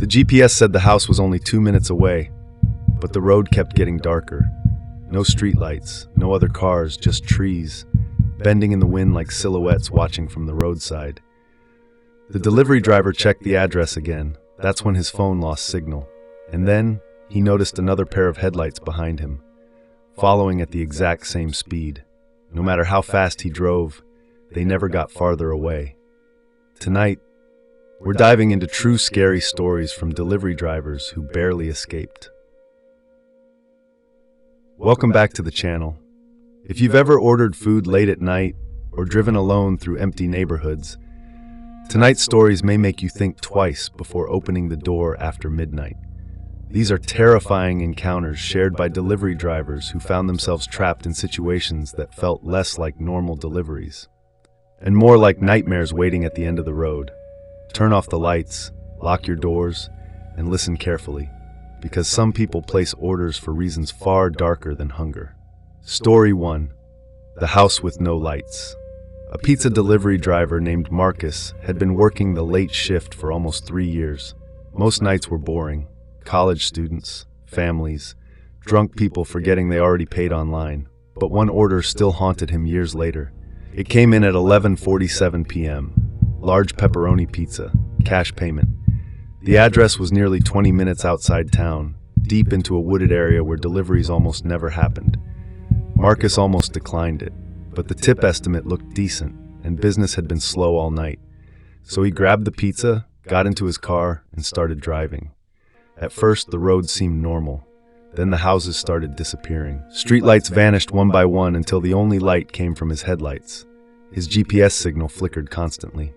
The GPS said the house was only 2 minutes away, but the road kept getting darker. No streetlights, no other cars, just trees, bending in the wind like silhouettes watching from the roadside. The delivery driver checked the address again. That's when his phone lost signal. And then he noticed another pair of headlights behind him, following at the exact same speed. No matter how fast he drove, they never got farther away. Tonight, we're diving into true scary stories from delivery drivers who barely escaped. Welcome back to the channel. If you've ever ordered food late at night or driven alone through empty neighborhoods, tonight's stories may make you think twice before opening the door after midnight. These are terrifying encounters shared by delivery drivers who found themselves trapped in situations that felt less like normal deliveries and more like nightmares waiting at the end of the road. Turn off the lights, lock your doors, and listen carefully, because some people place orders for reasons far darker than hunger. Story 1. The House with No Lights. A pizza delivery driver named Marcus had been working the late shift for almost 3 years. Most nights were boring. College students, families, drunk people forgetting they already paid online. But one order still haunted him years later. It came in at 11:47 p.m. Large pepperoni pizza, cash payment. The address was nearly 20 minutes outside town, deep into a wooded area where deliveries almost never happened. Marcus almost declined it, but the tip estimate looked decent, and business had been slow all night. So he grabbed the pizza, got into his car, and started driving. At first, the road seemed normal. Then the houses started disappearing. Streetlights vanished one by one until the only light came from his headlights. His GPS signal flickered constantly.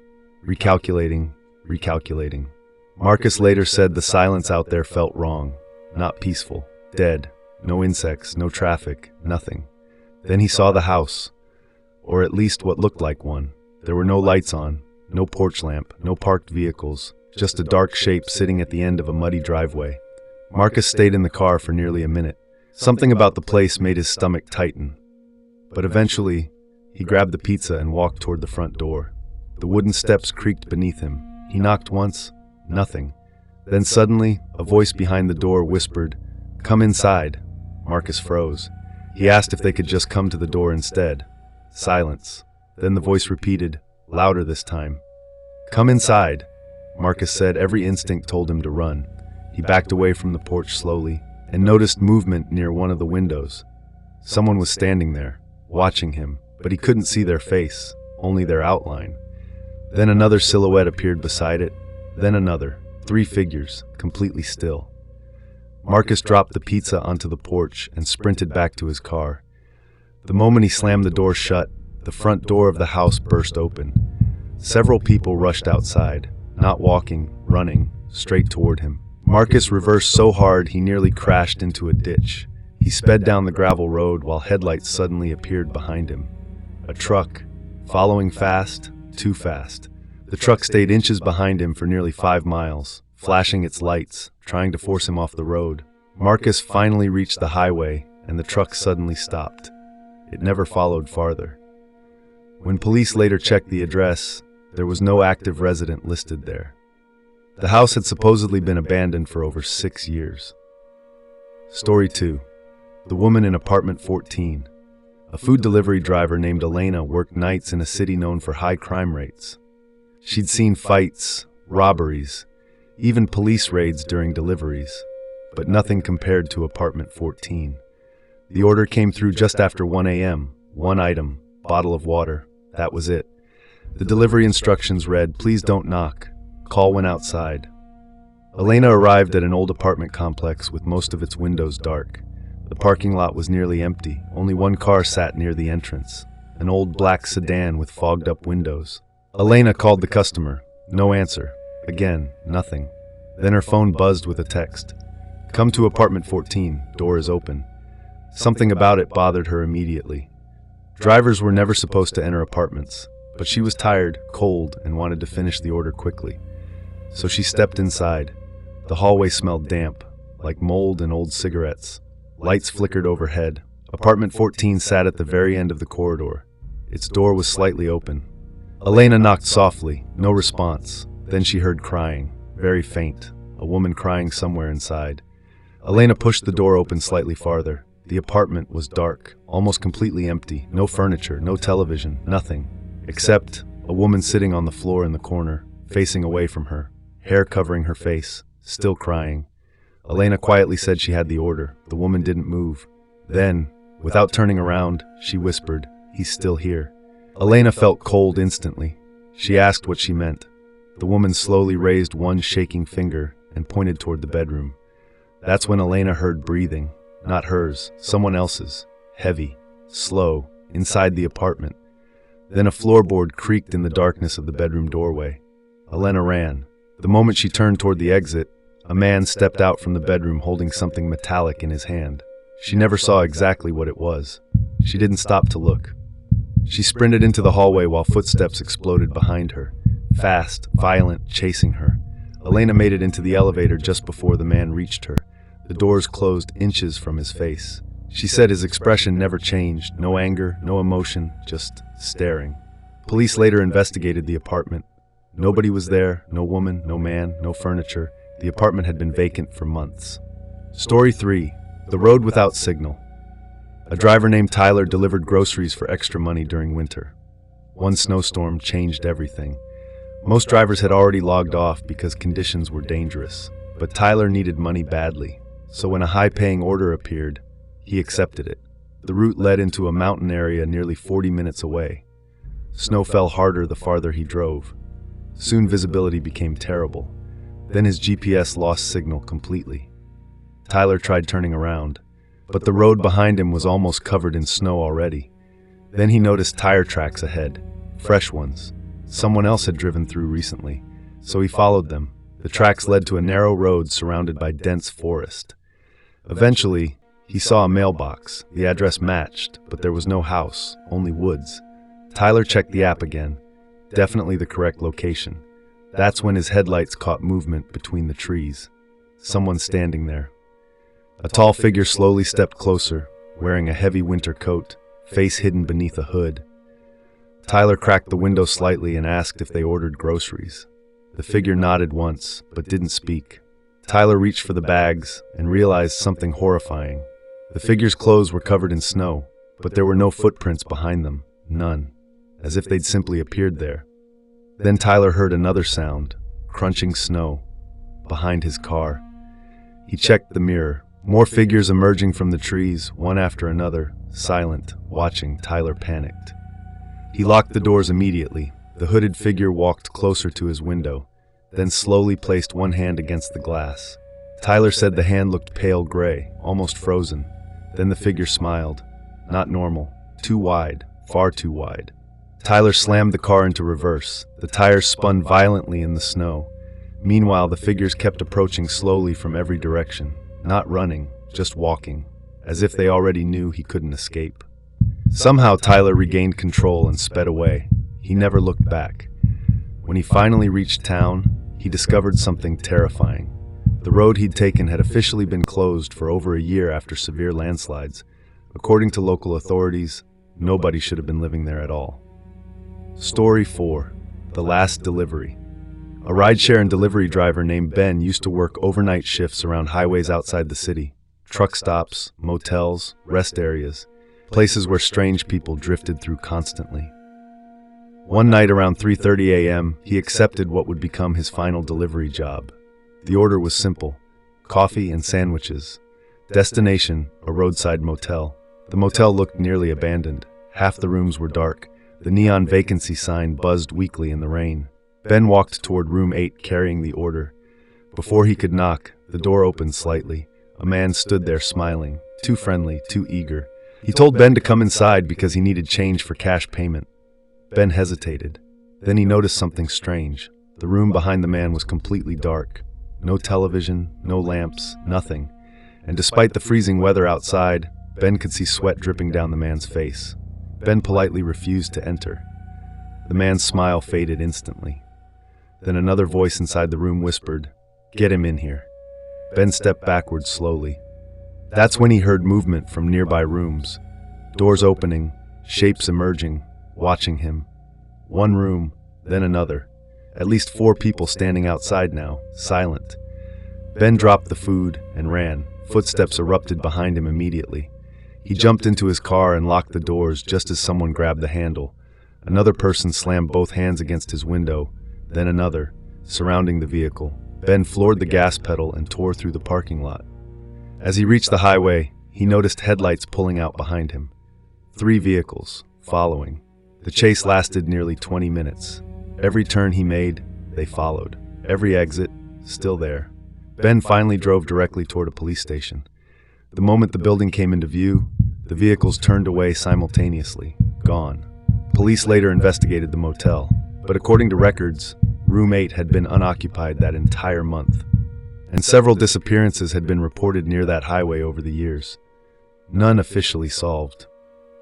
Recalculating. Marcus later said the silence out there felt wrong, not peaceful, dead, no insects, no traffic, nothing. Then he saw the house, or at least what looked like one. There were no lights on, no porch lamp, no parked vehicles, just a dark shape sitting at the end of a muddy driveway. Marcus stayed in the car for nearly a minute. Something about the place made his stomach tighten. But eventually, he grabbed the pizza and walked toward the front door. The wooden steps creaked beneath him. He knocked once, nothing. Then suddenly, a voice behind the door whispered, "Come inside." Marcus froze. He asked if they could just come to the door instead. Silence. Then the voice repeated, louder this time. "Come inside," Marcus said. Every instinct told him to run. He backed away from the porch slowly and noticed movement near one of the windows. Someone was standing there, watching him, but he couldn't see their face, only their outline. Then another silhouette appeared beside it, then another, 3 figures, completely still. Marcus dropped the pizza onto the porch and sprinted back to his car. The moment he slammed the door shut, the front door of the house burst open. Several people rushed outside, not walking, running, straight toward him. Marcus reversed so hard he nearly crashed into a ditch. He sped down the gravel road while headlights suddenly appeared behind him. A truck, following fast, too fast. The truck stayed inches behind him for nearly 5 miles, flashing its lights, trying to force him off the road. Marcus finally reached the highway, and the truck suddenly stopped. It never followed farther. When police later checked the address, there was no active resident listed there. The house had supposedly been abandoned for over 6 years. Story 2. The Woman in Apartment 14. A food delivery driver named Elena worked nights in a city known for high crime rates. She'd seen fights, robberies, even police raids during deliveries, but nothing compared to Apartment 14. The order came through just after 1 a.m. One item, bottle of water. That was it. The delivery instructions read, "Please don't knock. Call when outside." Elena arrived at an old apartment complex with most of its windows dark. The parking lot was nearly empty. Only one car sat near the entrance, an old black sedan with fogged-up windows. Elena called the customer. No answer. Again, nothing. Then her phone buzzed with a text. "Come to Apartment 14. Door is open." Something about it bothered her immediately. Drivers were never supposed to enter apartments, but she was tired, cold, and wanted to finish the order quickly. So she stepped inside. The hallway smelled damp, like mold and old cigarettes. Lights flickered overhead. Apartment 14 sat at the very end of the corridor. Its door was slightly open. Elena knocked softly, no response. Then she heard crying, very faint, a woman crying somewhere inside. Elena pushed the door open slightly farther. The apartment was dark, almost completely empty. No furniture, no television, nothing. Except a woman sitting on the floor in the corner, facing away from her, hair covering her face, still crying. Elena quietly said she had the order. The woman didn't move. Then, without turning around, she whispered, "He's still here." Elena felt cold instantly. She asked what she meant. The woman slowly raised one shaking finger and pointed toward the bedroom. That's when Elena heard breathing, not hers, someone else's, heavy, slow, inside the apartment. Then a floorboard creaked in the darkness of the bedroom doorway. Elena ran. The moment she turned toward the exit, a man stepped out from the bedroom holding something metallic in his hand. She never saw exactly what it was. She didn't stop to look. She sprinted into the hallway while footsteps exploded behind her, fast, violent, chasing her. Elena made it into the elevator just before the man reached her. The doors closed inches from his face. She said his expression never changed, no anger, no emotion, just staring. Police later investigated the apartment. Nobody was there, no woman, no man, no furniture. The apartment had been vacant for months. Story 3. The Road Without Signal. A driver named Tyler delivered groceries for extra money during winter. One snowstorm changed everything. Most drivers had already logged off because conditions were dangerous, but Tyler needed money badly. So when a high-paying order appeared, he accepted it. The route led into a mountain area nearly 40 minutes away. Snow fell harder the farther he drove. Soon visibility became terrible. Then his GPS lost signal completely. Tyler tried turning around, but the road behind him was almost covered in snow already. Then he noticed tire tracks ahead, fresh ones. Someone else had driven through recently, so he followed them. The tracks led to a narrow road surrounded by dense forest. Eventually, he saw a mailbox. The address matched, but there was no house, only woods. Tyler checked the app again. Definitely the correct location. That's when his headlights caught movement between the trees. Someone standing there. A tall figure slowly stepped closer, wearing a heavy winter coat, face hidden beneath a hood. Tyler cracked the window slightly and asked if they ordered groceries. The figure nodded once, but didn't speak. Tyler reached for the bags and realized something horrifying. The figure's clothes were covered in snow, but there were no footprints behind them, none, as if they'd simply appeared there. Then Tyler heard another sound, crunching snow, behind his car. He checked the mirror. More figures emerging from the trees, one after another, silent, watching. Tyler panicked. He locked the doors immediately. The hooded figure walked closer to his window, then slowly placed one hand against the glass. Tyler said the hand looked pale gray, almost frozen. Then the figure smiled. Not normal. Too wide. Far too wide. Tyler slammed the car into reverse. The tires spun violently in the snow. Meanwhile, the figures kept approaching slowly from every direction. Not running, just walking, as if they already knew he couldn't escape. Somehow Tyler regained control and sped away. He never looked back. When he finally reached town, he discovered something terrifying. The road he'd taken had officially been closed for over a year after severe landslides. According to local authorities, nobody should have been living there at all. Story 4. The Last Delivery. A rideshare and delivery driver named Ben used to work overnight shifts around highways outside the city. Truck stops, motels, rest areas, places where strange people drifted through constantly. One night around 3:30 a.m., he accepted what would become his final delivery job. The order was simple: coffee and sandwiches. Destination, a roadside motel. The motel looked nearly abandoned. Half the rooms were dark. The neon vacancy sign buzzed weakly in the rain. Ben walked toward room 8 carrying the order. Before he could knock, the door opened slightly. A man stood there smiling, too friendly, too eager. He told Ben to come inside because he needed change for cash payment. Ben hesitated. Then he noticed something strange. The room behind the man was completely dark. No television, no lamps, nothing. And despite the freezing weather outside, Ben could see sweat dripping down the man's face. Ben politely refused to enter. The man's smile faded instantly. Then another voice inside the room whispered, "Get him in here." Ben stepped backwards slowly. That's when he heard movement from nearby rooms. Doors opening, shapes emerging, watching him. One room, then another. At least 4 people standing outside now, silent. Ben dropped the food and ran. Footsteps erupted behind him immediately. He jumped into his car and locked the doors just as someone grabbed the handle. Another person slammed both hands against his window, then another, surrounding the vehicle. Ben floored the gas pedal and tore through the parking lot. As he reached the highway, he noticed headlights pulling out behind him. 3 vehicles, following. The chase lasted nearly 20 minutes. Every turn he made, they followed. Every exit, still there. Ben finally drove directly toward a police station. The moment the building came into view, the vehicles turned away simultaneously, gone. Police later investigated the motel, but according to records, room 8 had been unoccupied that entire month, and several disappearances had been reported near that highway over the years. None officially solved.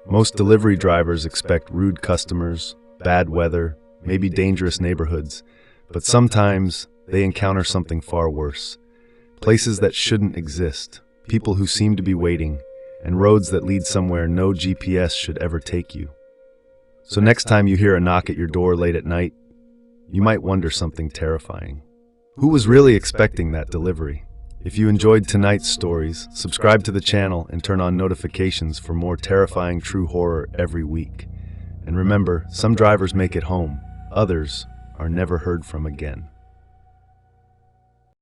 Most delivery drivers expect rude customers, bad weather, maybe dangerous neighborhoods, but sometimes they encounter something far worse. Places that shouldn't exist, people who seem to be waiting, and roads that lead somewhere no GPS should ever take you. So next time you hear a knock at your door late at night, you might wonder something terrifying. Who was really expecting that delivery? If you enjoyed tonight's stories, subscribe to the channel and turn on notifications for more terrifying true horror every week. And remember, some drivers make it home, others are never heard from again.